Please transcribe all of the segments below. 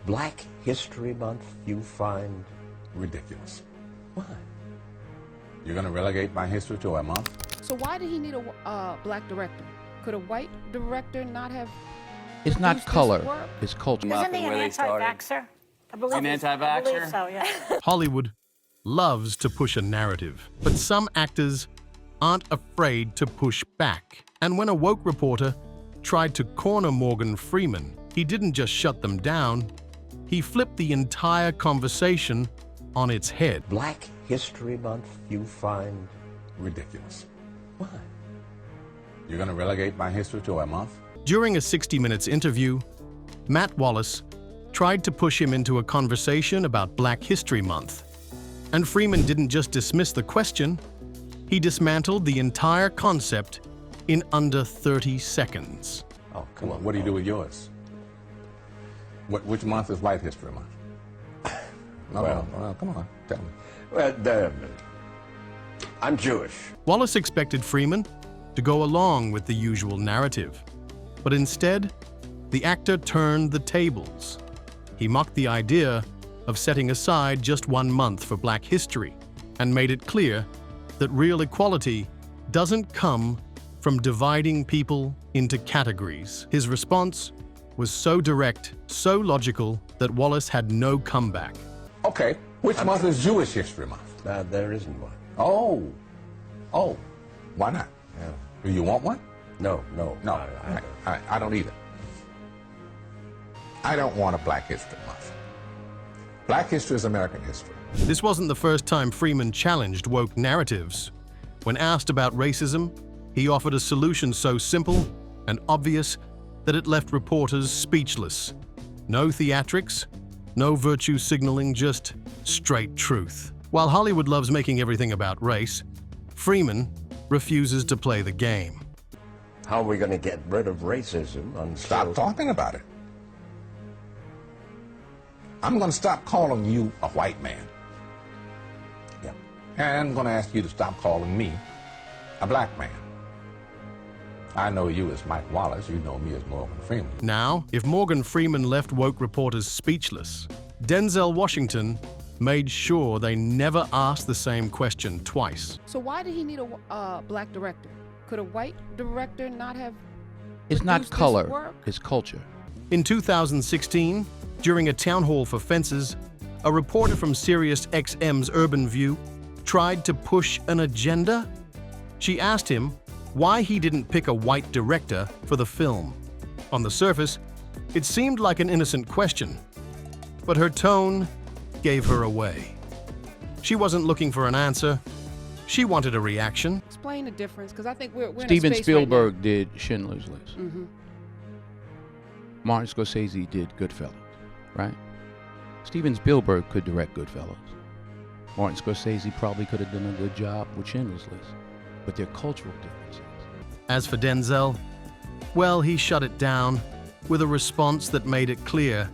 Black History Month you find Ridiculous. why? You're going to relegate my history to a month? So why did he need a black director? Could a white director not have? It's not produced this color, work? it's culture. Isn't he an anti-vaxxer? I believe I believe so, yeah. Hollywood loves to push a narrative, but some actors aren't afraid to push back. And when a woke reporter tried to corner Morgan Freeman, he didn't just shut them down, he flipped the entire conversation on its head. Black History Month you find Ridiculous. why? You're going to relegate my history to a month? During a 60 Minutes interview, Matt Wallace tried to push him into a conversation about Black History Month. And Freeman didn't just dismiss the question, he dismantled the entire concept in under 30 seconds. Oh, come on. What do you do with yours? Which month is White History Month? No, well, come on, tell me. Well, I'm Jewish. Wallace expected Freeman to go along with the usual narrative, but instead, the actor turned the tables. He mocked the idea of setting aside just 1 month for Black history and made it clear that real equality doesn't come from dividing people into categories. His response was so direct, so logical, that Wallace had no comeback. Okay, which month is Jewish History Month? There isn't one. Oh, why not? Yeah. Do you want one? No. No, all right, I don't either. I don't want a Black History Month. Black history is American history. This wasn't the first time Freeman challenged woke narratives. When asked about racism, he offered a solution so simple and obvious that it left reporters speechless. No theatrics, no virtue signaling, just straight truth. While Hollywood loves making everything about race, Freeman refuses to play the game. How are we going to get rid of racism until... Stop talking about it. I'm going to stop calling you a white man. Yeah. And I'm going to ask you to stop calling me a black man. I know you as Mike Wallace, you know me as Morgan Freeman. Now, if Morgan Freeman left woke reporters speechless, Denzel Washington made sure they never asked the same question twice. So why did he need a black director? Could a white director not have? It's not produced this color, work? it's culture. In 2016, during a town hall for Fences, a reporter from Sirius XM's Urban View tried to push an agenda. She asked him why he didn't pick a white director for the film. On the surface, it seemed like an innocent question, but her tone gave her away. She wasn't looking for an answer. She wanted a reaction. Explain the difference, because I think we're in a Steven space Spielberg did Schindler's List. Right now. Martin Scorsese did Goodfellas, right? Steven Spielberg could direct Goodfellas. Martin Scorsese probably could have done a good job with Schindler's List, but they're cultural differences. As for Denzel, well, he shut it down with a response that made it clear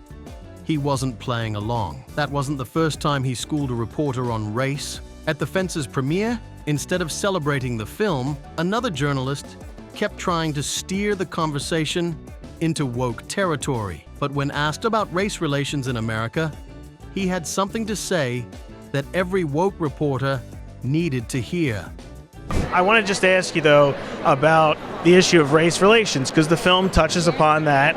he wasn't playing along. That wasn't the first time he schooled a reporter on race. At the Fences premiere, instead of celebrating the film, another journalist kept trying to steer the conversation into woke territory. But when asked about race relations in America, he had something to say that every woke reporter needed to hear. I want to just ask you, though, about the issue of race relations, because the film touches upon that.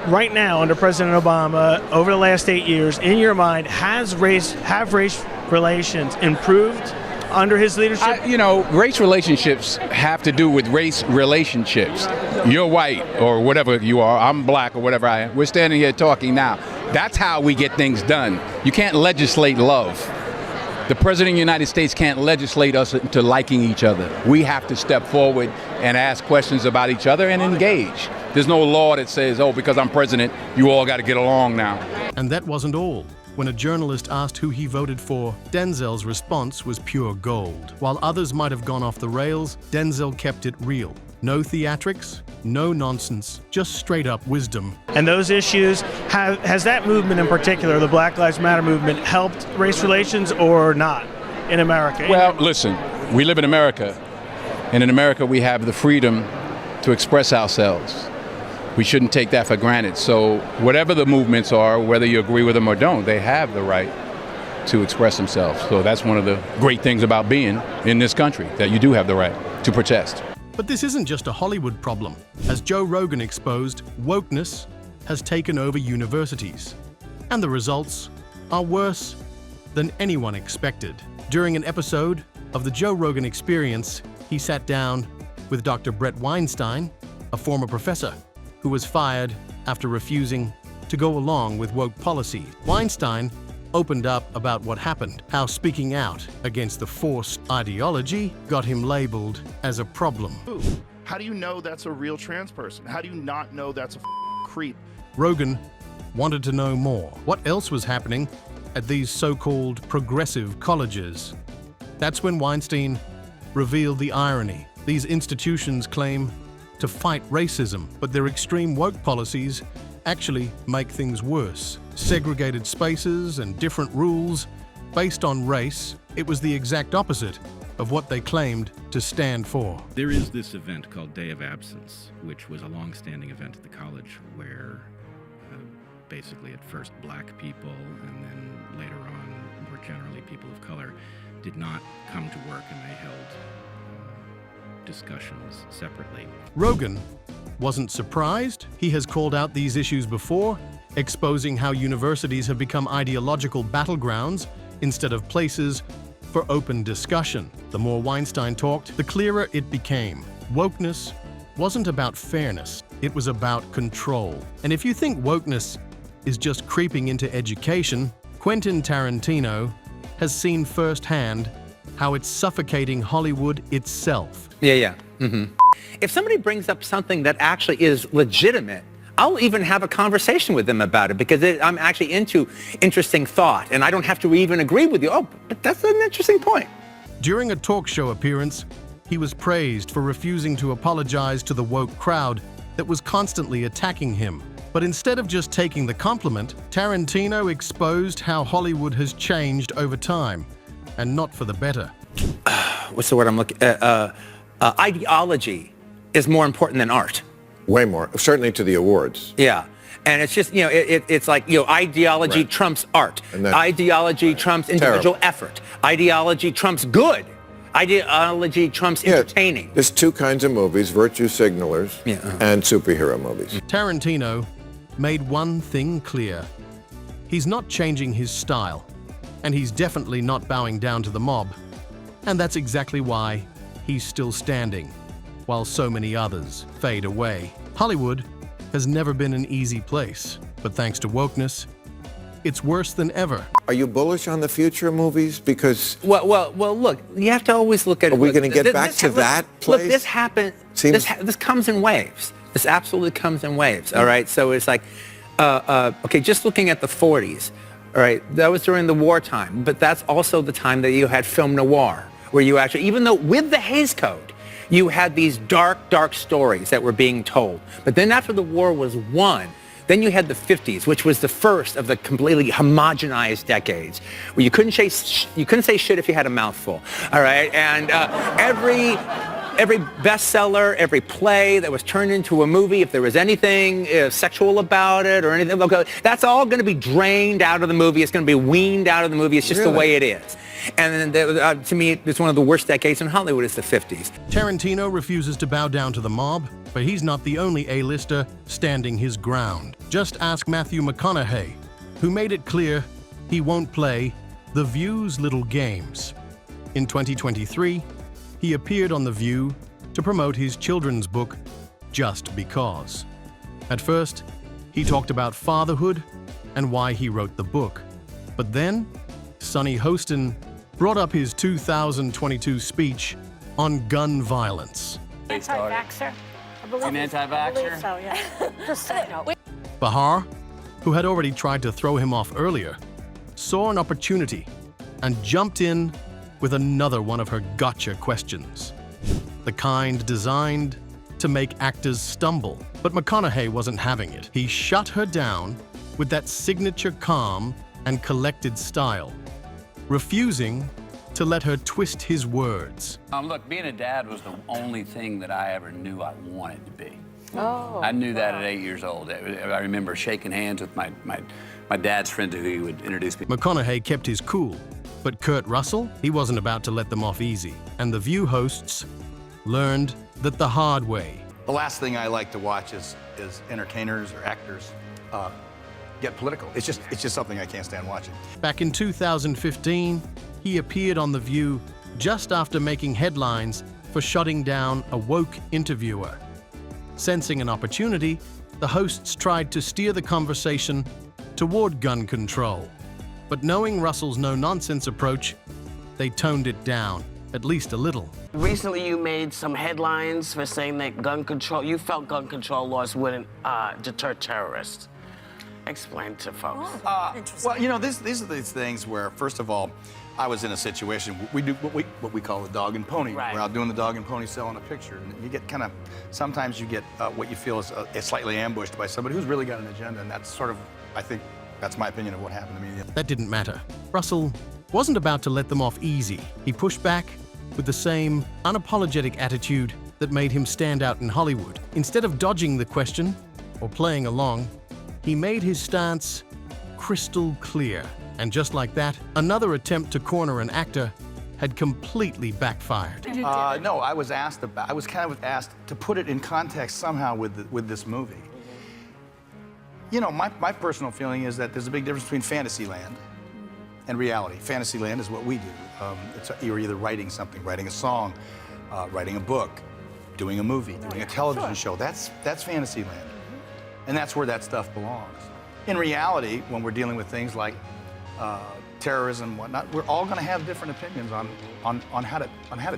Right now, under President Obama, over the last 8 years, in your mind, have race relations improved under his leadership? Race relationships have to do with race relationships. You're white or whatever you are, I'm black or whatever I am. We're standing here talking now. That's how we get things done. You can't legislate love. The President of the United States can't legislate us into liking each other. We have to step forward and ask questions about each other and engage. There's no law that says, oh, because I'm president, you all got to get along now. And that wasn't all. When a journalist asked who he voted for, Denzel's response was pure gold. While others might have gone off the rails, Denzel kept it real. No theatrics, no nonsense, just straight up wisdom. And those issues, has that movement in particular, the Black Lives Matter movement, helped race relations or not in America? Well, listen, we live in America, and in America we have the freedom to express ourselves. We shouldn't take that for granted. So whatever the movements are, whether you agree with them or don't, they have the right to express themselves. So that's one of the great things about being in this country, that you do have the right to protest. But this isn't just a Hollywood problem. As Joe Rogan exposed, wokeness has taken over universities. And the results are worse than anyone expected. During an episode of The Joe Rogan Experience, he sat down with Dr. Brett Weinstein, a former professor who was fired after refusing to go along with woke policy. Weinstein opened up about what happened, how speaking out against the forced ideology got him labeled as a problem. How do you know that's a real trans person? How do you not know that's a creep? Rogan wanted to know more. What else was happening at these so-called progressive colleges? That's when Weinstein revealed the irony. These institutions claim to fight racism, but their extreme woke policies actually make things worse. Segregated spaces and different rules based on race, it was the exact opposite of what they claimed to stand for. There is this event called Day of Absence, which was a long-standing event at the college where basically at first black people and then later on more generally people of color did not come to work, and they held discussions separately. Rogan wasn't surprised. He has called out these issues before, exposing how universities have become ideological battlegrounds instead of places for open discussion. The more Weinstein talked, the clearer it became. Wokeness wasn't about fairness, it was about control. And if you think wokeness is just creeping into education, Quentin Tarantino has seen firsthand how it's suffocating Hollywood itself. Yeah. If somebody brings up something that actually is legitimate, I'll even have a conversation with them about it because I'm actually into interesting thought and I don't have to even agree with you. Oh, but that's an interesting point. During a talk show appearance, he was praised for refusing to apologize to the woke crowd that was constantly attacking him. But instead of just taking the compliment, Tarantino exposed how Hollywood has changed over time, and not for the better. What's the word I'm looking at? Ideology is more important than art. Way more, certainly to the awards. Yeah. And it's just, it's like, ideology Right. trumps art. Ideology trumps individual effort. Ideology trumps good. Ideology trumps entertaining. There's two kinds of movies, virtue signalers and superhero movies. Tarantino made one thing clear. He's not changing his style, and he's definitely not bowing down to the mob. And that's exactly why he's still standing, while so many others fade away. Hollywood has never been an easy place, but thanks to wokeness, it's worse than ever. Are you bullish on the future of movies? Because well, look, you have to always look at. Are we going to get back to that place? Look, this happens. This comes in waves. This absolutely comes in waves. All right, so it's like, okay, just looking at the 40s. All right, that was during the wartime, but that's also the time that you had film noir, where you actually, even though with the Hays Code, you had these dark stories that were being told. But then after the war was won, then you had the 50s, which was the first of the completely homogenized decades, where you couldn't say shit if you had a mouthful. All right, and every bestseller, every play that was turned into a movie, if there was anything sexual about it or anything, that's all going to be drained out of the movie. It's going to be weaned out of the movie. It's just the way it is. And then, to me, it's one of the worst decades in Hollywood. It's the 50s. Tarantino refuses to bow down to the mob, but he's not the only A-lister standing his ground. Just ask Matthew McConaughey, who made it clear he won't play The View's little games. In 2023, he appeared on The View to promote his children's book, Just Because. At first, he talked about fatherhood and why he wrote the book. But then, Sonny Hostin brought up his 2022 speech on gun violence. Anti-vaxxer? An anti-vaxxer? So, yeah. Just so you know. Bahar, who had already tried to throw him off earlier, saw an opportunity and jumped in with another one of her gotcha questions. The kind designed to make actors stumble. But McConaughey wasn't having it. He shut her down with that signature calm and collected style, refusing to let her twist his words. Look, being a dad was the only thing that I ever knew I wanted to be. Oh. I knew that at 8 years old. I remember shaking hands with my dad's friend who he would introduce me. McConaughey kept his cool, but Kurt Russell, he wasn't about to let them off easy. And the View hosts learned that the hard way. The last thing I like to watch is entertainers or actors get political. It's just something I can't stand watching. Back in 2015, he appeared on The View just after making headlines for shutting down a woke interviewer. Sensing an opportunity, the hosts tried to steer the conversation toward gun control. But knowing Russell's no-nonsense approach, they toned it down, at least a little. Recently, you made some headlines for saying that you felt gun control laws wouldn't deter terrorists. Explain to folks. Well, you know, these are these things where, first of all, I was in a situation, we do what we call the dog and pony. Right. We're out doing the dog and pony selling a picture. And you get kind of, sometimes you get what you feel is slightly ambushed by somebody who's really got an agenda. And that's sort of, I think, that's my opinion of what happened to me. That didn't matter. Russell wasn't about to let them off easy. He pushed back with the same unapologetic attitude that made him stand out in Hollywood. Instead of dodging the question or playing along, he made his stance crystal clear. And just like that, another attempt to corner an actor had completely backfired. No, I was kind of asked to put it in context somehow with this movie. You know, my personal feeling is that there's a big difference between Fantasyland and reality. Fantasyland is what we do. You're either writing something, writing a song, writing a book, doing a movie, doing a television show. That's Fantasyland. And that's where that stuff belongs. In reality, when we're dealing with things like terrorism and whatnot, we're all going to have different opinions on how to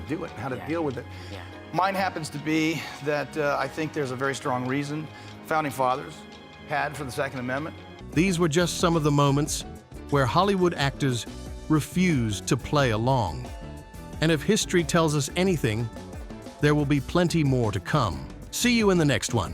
do it and how to deal with it. Yeah. Mine happens to be that I think there's a very strong reason Founding Fathers had for the Second Amendment. These were just some of the moments where Hollywood actors refused to play along. And if history tells us anything, there will be plenty more to come. See you in the next one.